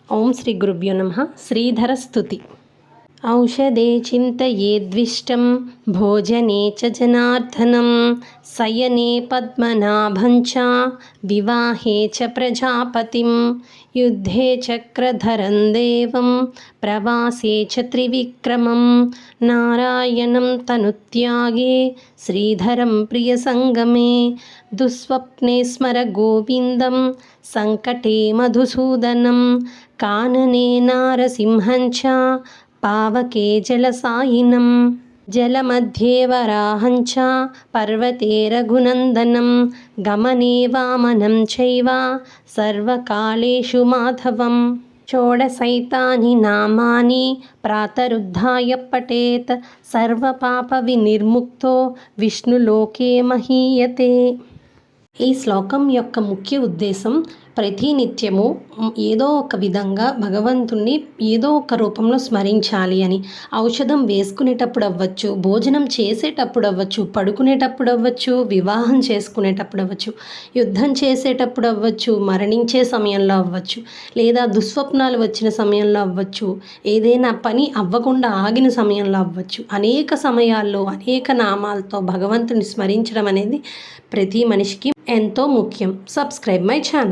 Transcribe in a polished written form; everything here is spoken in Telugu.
ఓం శ్రీ గురుభ్యో నమః. శ్రీధర స్తుతి. ఔషధే చింతయేద్విష్టం భోజనే చ జనార్దనం శయనే పద్మనాభం చ వివాహే చ ప్రజాపతిం యుద్ధే చక్రధరం దేవం ప్రవాసే చ త్రివిక్రమం నారాయణం తనుత్యాగే శ్రీధరం ప్రియసంగమే దుస్వప్నే స్మర గోవిందం సంకటే మధుసూదనం కాననే నారసింహం చ పావకే జలసాయినం జలమధ్యే వరాహం చ పర్వతే రఘునందనం గమనే వామనం చైవ సర్వకాలేషు మాధవం షోడశైతాని నామాని ప్రాతరుద్ధాయ పఠేత్ సర్వపాప వినిర్ముక్తో విష్ణులోకే మహీయతే. ఈ శ్లోకం యొక్క ముఖ్య ఉద్దేశం ప్రతినిత్యము ఏదో ఒక విధంగా భగవంతుణ్ణి ఏదో ఒక రూపంలో స్మరించాలి అని. ఔషధం వేసుకునేటప్పుడు అవ్వచ్చు, భోజనం చేసేటప్పుడు అవ్వచ్చు, పడుకునేటప్పుడు అవ్వచ్చు, వివాహం చేసుకునేటప్పుడు అవ్వచ్చు, యుద్ధం చేసేటప్పుడు అవ్వచ్చు, మరణించే సమయంలో అవ్వచ్చు, లేదా దుస్వప్నాలు వచ్చిన సమయంలో అవ్వచ్చు, ఏదైనా పని అవ్వకుండా ఆగిన సమయంలో అవ్వచ్చు. అనేక సమయాల్లో అనేక నామాలతో భగవంతుని స్మరించడం అనేది ప్రతి మనిషికి ఎంతో ముఖ్యం. Subscribe my channel.